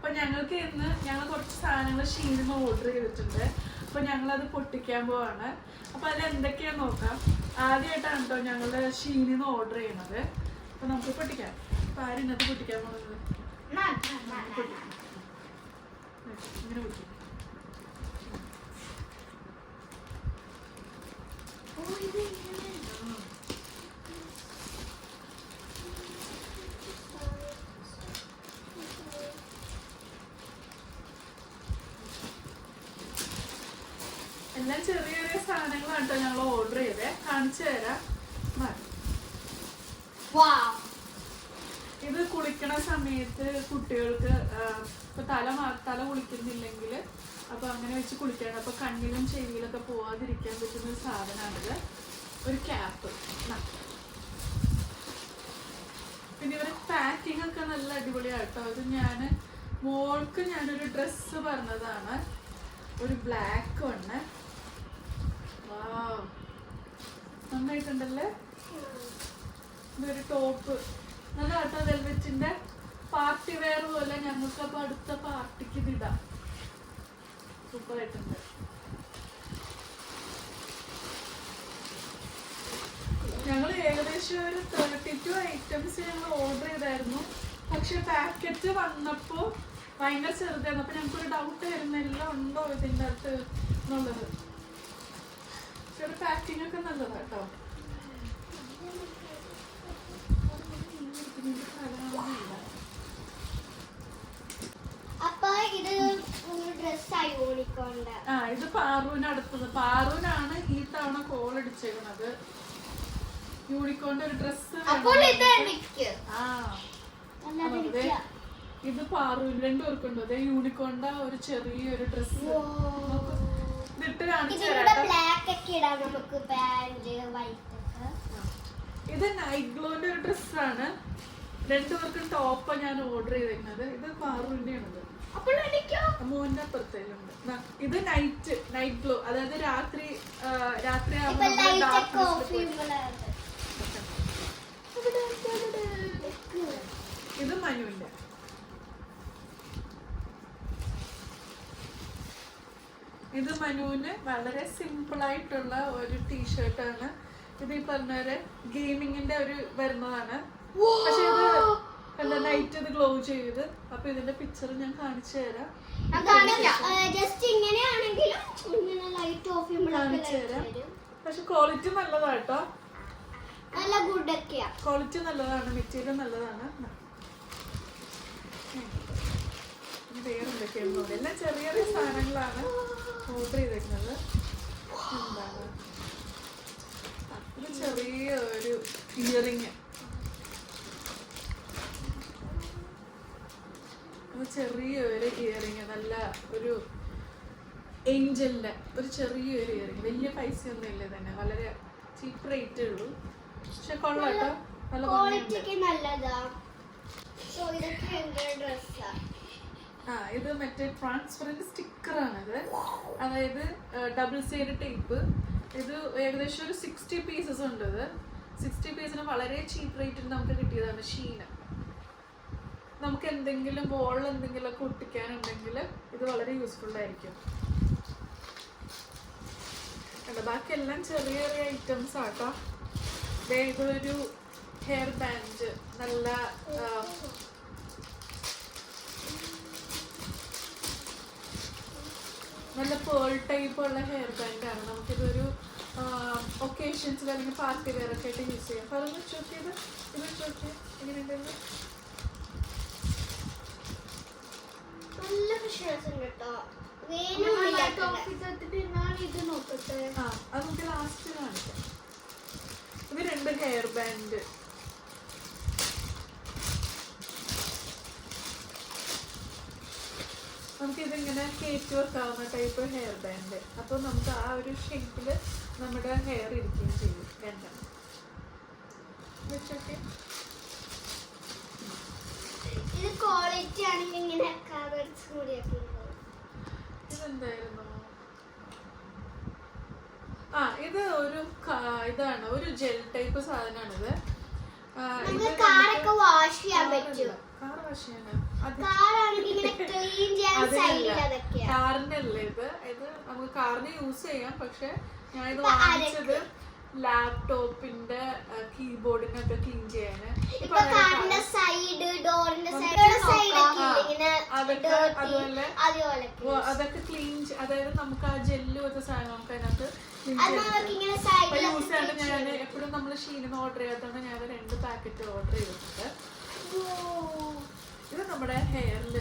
അപ്പൊ ഞങ്ങൾക്ക് ഇന്ന് ഞങ്ങൾ കുറച്ച് സാധനങ്ങൾ ഷീനിന്ന് ഓർഡർ ചെയ്തിട്ടുണ്ട്. അപ്പൊ ഞങ്ങളത് പൊട്ടിക്കാൻ പോവാണ്. അപ്പൊ അതിൽ എന്തൊക്കെയാന്ന് നോക്കാം. ആദ്യമായിട്ടാണ് കേട്ടോ ഞങ്ങള് ഷീനിന്ന് ഓർഡർ ചെയ്യുന്നത്. അപ്പൊ നമുക്ക് പൊട്ടിക്കാം. അപ്പൊ ആരും ഇന്നത്തെ പൊട്ടിക്കാൻ പോകുന്നത് ഇങ്ങനെ പൊട്ടിക്കും. എല്ലാം ചെറിയ ചെറിയ സാധനങ്ങളാണ് കേട്ടോ ഞങ്ങൾ ഓർഡർ ചെയ്തേ. കാണിച്ചു തരാം. ഇത് കുളിക്കണ സമയത്ത് കുട്ടികൾക്ക് ഇപ്പൊ തല കുളിക്കുന്നില്ലെങ്കിൽ അപ്പൊ അങ്ങനെ വെച്ച് കുളിക്കാണ്. അപ്പൊ കണ്ണിലും ചെവിയിലൊക്കെ പോവാതിരിക്കാൻ പറ്റുന്ന ഒരു സാധനമാണിത്. ഒരു ക്യാപ്പ്. പിന്നെ ഇവരെ പാക്കിംഗ് ഒക്കെ നല്ല അടിപൊളിയാട്ടോ. ഇത് മോൾക്ക് ഞാനൊരു ഡ്രസ്സ് പറഞ്ഞതാണ്. ഒരു ബ്ലാക്ക് ആണ്. നന്നായിട്ടുണ്ടല്ലേ. ഇതൊരു ടോപ്പ് നല്ല കേട്ടോ. വെൽവെറ്റിന്റെ പാർട്ടി വെയർ പോലെ ഞങ്ങൾക്ക് അപ്പൊ അടുത്ത പാർട്ടിക്ക് ഇത് ഇടാം. സൂപ്പർ ആയിട്ടുണ്ട്. ഞങ്ങൾ ഏകദേശം ഒരു 32 ഐറ്റംസ് ഞങ്ങൾ ഓർഡർ ചെയ്തായിരുന്നു. പക്ഷെ പാക്കറ്റ് വന്നപ്പോ ഭയങ്കര ചെറുതായിരുന്നു. അപ്പൊ ഞങ്ങൾക്കൊരു ഡൗട്ട് ആയിരുന്നു എല്ലാം ഉണ്ടോ ഇതിൻ്റെ അകത്ത് എന്നുള്ളത്. പക്ഷെ പാക്കിംഗ് ഒക്കെ നല്ലതാട്ടോ. ഇത് പാറൂന് അടുത്തത്. പാറൂനാണ് ഈ തവണ കോൾ അടിച്ചേക്കണത്. യൂണിക്കോണിന്റെ ഒരു ഡ്രസ്. ഇത് പാറൂന് രണ്ടുപേർക്കുണ്ടോ? അതെ യൂണിക്കോണിന്റെ ഒരു ചെറിയൊരു ഡ്രസ്. ഇതിട്ട് കാണിച്ചു തരാം. ഇത് നൈറ്റ് ഗ്ലോന്റെ ഒരു ഡ്രസ്സാണ്. രണ്ടുപേർക്കും ടോപ്പാണ് ഞാൻ ഓർഡർ ചെയ്തിരുന്നത്. ഇത് പാറൂന്റെ ആണത്. മോന്റെ അപ്പുറത്തേലുണ്ട്. ഇത് നൈറ്റ് ഗ്ലോ, അതായത് രാത്രി ഇത് മനുവിന്റെ. ഇത് മനുവിന് വളരെ സിമ്പിൾ ആയിട്ടുള്ള ഒരു ടീഷർട്ടാണ്. ഇത് ഈ പറഞ്ഞ ഗെയിമിങ്ങിന്റെ ഒരു വരുന്നതാണ്. പക്ഷെ ഇത് അല്ല നൈറ്റ് ഇത് ഗ്ലോ ചെയ്ത്. അപ്പൊ ഇതിന്റെ പിക്ചർ ഞാൻ കാണിച്ചു തരാം. പക്ഷെ ക്വാളിറ്റി നല്ലതാട്ടോ. ക്വാളിറ്റി നല്ലതാണ്. മെറ്റീരിയൽ നല്ലതാണ്. വേറെന്തൊക്കെയാണ് എല്ലാം ചെറിയ ചെറിയ സാധനങ്ങളാണ് ഓർഡർ ചെയ്തിരിക്കുന്നത്. എന്താണ് ഇത് ചെറിയ ഒരു ഇയറിങ്. ചെറിയൊരു ഇയറിങ്, നല്ല ഒരു ഏഞ്ചലിന്റെ ഒരു ചെറിയൊരു ഇയറിങ്. വലിയ പൈസ ഒന്നും ഇല്ല തന്നെ. വളരെ ചീപ്പ് റേറ്റേ ഉള്ളൂ. പക്ഷെ കൊള്ളാട്ടോ. നല്ല ഇത് മറ്റേ ട്രാൻസ്പെറന്റ് സ്റ്റിക്കറാണിത്. അതായത് ഡബിൾ സൈഡ് ടേപ്പ്. ഇത് ഏകദേശം ഒരു 60 പീസസ് ഉണ്ട്. ഇത് 60 പീസിന് വളരെ ചീപ്പ് റേറ്റിൽ നമുക്ക് കിട്ടിയതാണ്. ഷീന് നമുക്ക് എന്തെങ്കിലും വോളിൽ എന്തെങ്കിലുമൊക്കെ ഒട്ടിക്കാനുണ്ടെങ്കിൽ ഇത് വളരെ യൂസ്ഫുൾ ആയിരിക്കും. ബാക്കി എല്ലാം ചെറിയ ചെറിയ ഐറ്റംസ് ആട്ടോ. ഇതൊരു ഹെയർ ബാൻഡ്. നല്ല പേൾ ടൈപ്പ് ഉള്ള ഹെയർ ബാൻഡാണ്. നമുക്കിതൊരു ഒക്കേഷൻസിൽ അല്ലെങ്കിൽ പാർട്ടി വെയർ ഒക്കെ ആയിട്ട് യൂസ് ചെയ്യാം. അപ്പോൾ അതൊന്ന് ചോക്കിയത് ഇത് ചോക്കി എങ്ങനെയുണ്ടെന്ന്. അത് നമുക്ക് ലാസ്റ്റ് കാണിക്കാം. ഇത് 2 ഹെയർ ബാൻഡ്. നമുക്കിതിങ്ങനെ കയറ്റി വെക്കാവുന്ന ടൈപ്പ് ഹെയർ ബാൻഡ്. അപ്പോൾ നമുക്ക് ആ ഒരു ഷേപ്പിൽ നമ്മുടെ ഹെയർ ഇരിക്കുകയും ചെയ്യും. 2 വെച്ചൊക്കെ ഇത് ക്വാളിറ്റി ആണെങ്കിൽ ഇങ്ങനെ ഇതെന്തായിരുന്നു? ഇത് ഒരു ഇതാണ്, ഒരു ജെൽ ടൈപ്പ് സാധനമാണിത്. കാറൊക്കെ വാഷ് ചെയ്യാൻ പറ്റും. കാർ വാഷ് ചെയ്യാൻ കാറാണെങ്കിൽ ഇങ്ങനെ കാറിന്റെ അല്ലേ ഇത് നമുക്ക് കാറിന് യൂസ് ചെയ്യാം. പക്ഷെ ഞാൻ ഇത് വാങ്ങിച്ചത് ലാപ്ടോപ്പിന്റെ കീബോർഡിനൊക്കെ ക്ലീൻ ചെയ്യാന്. അതൊക്കെ ക്ലീൻ, അതായത് നമുക്ക് ആ ജെല്ല് വെച്ച സാധനം നമുക്ക് അതിനകത്ത് യൂസ് ചെയ്യാണ്ട് ഞാൻ എപ്പോഴും നമ്മൾ ഷീനിന്ന് ഓർഡർ ചെയ്യാത്തതുകൊണ്ട് ഞാൻ 2 പാക്കറ്റ് ഓർഡർ ചെയ്തിട്ടുണ്ട്. ഇത് നമ്മുടെ ഹെയറിൽ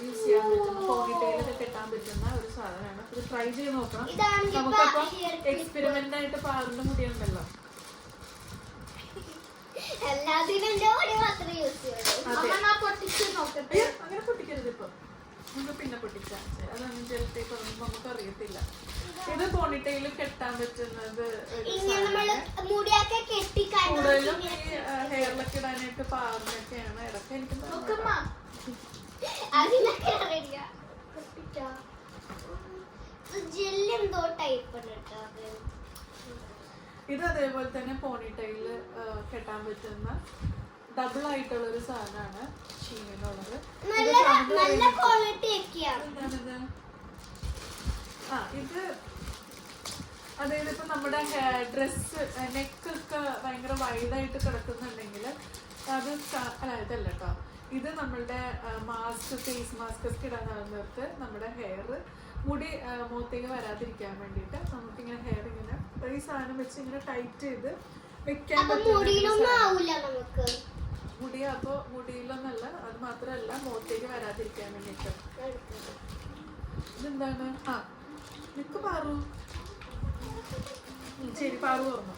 യൂസ് ചെയ്യാൻ പറ്റുന്ന പോണിറ്റെയിലൊക്കെ കെട്ടാൻ പറ്റുന്ന ഒരു സാധനമാണ്. ഇത് ട്രൈ ചെയ്ത് നോക്കണം. നമുക്കപ്പം എക്സ്പെരിമെന്റ് ആയിട്ട് പാറിന്റെ മുടിയുണ്ടല്ലോ, അങ്ങനെ പൊട്ടിക്കരുത് ഇപ്പൊ, നമുക്ക് പിന്നെ പൊട്ടിച്ചാൽ അതാണ് ജെൽ ടേപ്പ് നമുക്ക് അറിയത്തില്ല. ഇത് പോണിറ്റെയിൽ കെട്ടാൻ പറ്റുന്നത് കൂടുതലും ഈ ഹെയറിലൊക്കെ ഇടാനായിട്ട് പാറിനൊക്കെയാണ്. ഇടയ്ക്ക് എനിക്ക് ഇത് അതേപോലെ തന്നെ പോണിറ്റെയില് കെട്ടാൻ പറ്റുന്ന ഡബിൾ ആയിട്ടുള്ള ഒരു സാധനമാണ് ഷീനിനുള്ളത്. ഇത് അതായത് ഇപ്പൊ നമ്മുടെ ഡ്രസ് നെക്കൊക്കെ ഭയങ്കര വൈഡായിട്ട് കിടക്കുന്നുണ്ടെങ്കിൽ അത് അല്ല ഇതല്ല കേട്ടോ, ഇത് നമ്മളുടെ മാസ്ക്, ഫേസ് മാസ്ക് ഒക്കെ ഇടാൻ നേരത്ത് നമ്മുടെ ഹെയർ മുടി മുഖത്തേക്ക് വരാതിരിക്കാൻ വേണ്ടിയിട്ട് നമുക്കിങ്ങനെ ഹെയർ ഇങ്ങനെ ഈ സാധനം വെച്ച് ഇങ്ങനെ ടൈറ്റ് ചെയ്ത് വെക്കാൻ പറ്റും. മുടി അപ്പൊ മുടിയിലൊന്നല്ല, അത് മാത്രമല്ല മുഖത്തേക്ക് വരാതിരിക്കാൻ വേണ്ടിയിട്ട്. ഇതെന്താണ്? നിക്ക് പാറു, ശരി പാറു ഓർമ്മ.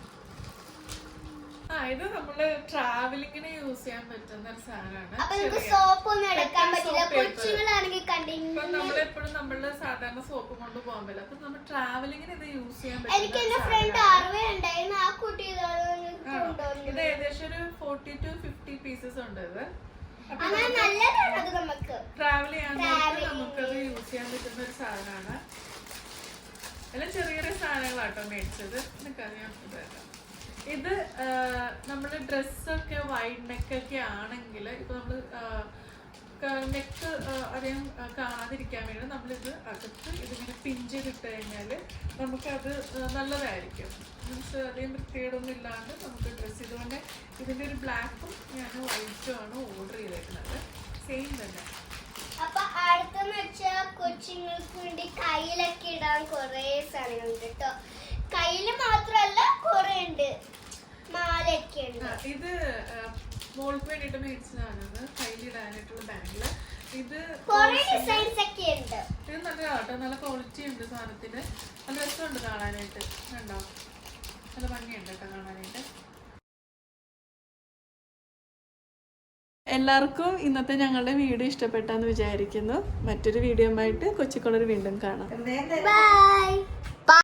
ഇത് നമ്മള് ട്രാവലിങ്ങിന് യൂസ് ചെയ്യാൻ പറ്റുന്ന ഒരു സാധനമാണ്. നമ്മളെപ്പോഴും നമ്മള് സാധാരണ സോപ്പ് കൊണ്ട് പോകാൻ പറ്റില്ല. അപ്പൊ നമ്മൾ ട്രാവലിങ്ങിന് ഇത് യൂസ് ചെയ്യാൻ പറ്റും. ഇത് ഏകദേശം ഒരു 40 to 50 പീസസ് ഉണ്ട്. ഇത് ട്രാവൽ ചെയ്യാൻ നമുക്കത് യൂസ് ചെയ്യാൻ പറ്റുന്ന ഒരു സാധനമാണ്. എല്ലാം ചെറിയ ചെറിയ സാധനങ്ങളാട്ടോ മേടിച്ചത്. എനിക്കറിയാം. ഇത് നമ്മള് ഡ്രസ്സൊക്കെ വൈഡ് നെക്കൊക്കെ ആണെങ്കിൽ ഇപ്പൊ നമ്മള് നെക്ക് അധികം കാണാതിരിക്കാൻ വേണ്ടി നമ്മളിത് അകത്ത് ഇതിങ്ങനെ പിഞ്ച് ചെയ്തിട്ട് കഴിഞ്ഞാല് നമുക്കത് നല്ലതായിരിക്കും. മീൻസ് അധികം വൃത്തികേടൊന്നും ഇല്ലാണ്ട് നമുക്ക് ഡ്രസ്സ്. ഇതുകൊണ്ട് ഇതിന്റെ ഒരു ബ്ലാക്കും ഞാൻ വൈറ്റും ആണ് ഓർഡർ ചെയ്തേക്കുന്നത്. സെയിം തന്നെ. അപ്പൊ അടുത്തെന്ന് വെച്ചാൽ കൊച്ചുങ്ങൾക്ക് വേണ്ടി കയ്യിലൊക്കെ ഇടാൻ കൊറേ സാധനങ്ങളുണ്ട് കേട്ടോ. കയ്യില് മാത്രല്ല കൊറേ ഉണ്ട്, മാലയൊക്കെ ഉണ്ട്. ഇത് മോൾക്ക് വേണ്ടിട്ട് മേടിച്ചതാണ്. കയ്യിലിടാനായിട്ടുള്ള ബാങ്കില് ഇത് കൊറേ ഡിസൈൻസ് ഒക്കെ ഉണ്ട്. ഇത് നല്ലതാട്ടോ, നല്ല ക്വാളിറ്റി ഉണ്ട് സാധനത്തിന്. നല്ല രസമുണ്ട് കാണാനായിട്ട്. കണ്ടോ, നല്ല ഭംഗിയുണ്ട് കേട്ടോ കാണാനായിട്ട്. എല്ലാവർക്കും ഇന്നത്തെ ഞങ്ങളുടെ വീഡിയോ ഇഷ്ടപ്പെട്ടെന്ന് വിചാരിക്കുന്നു. മറ്റൊരു വീഡിയോ ആയിട്ട് കൊച്ചിക്കുളർ വീണ്ടും കാണാം. ബൈ.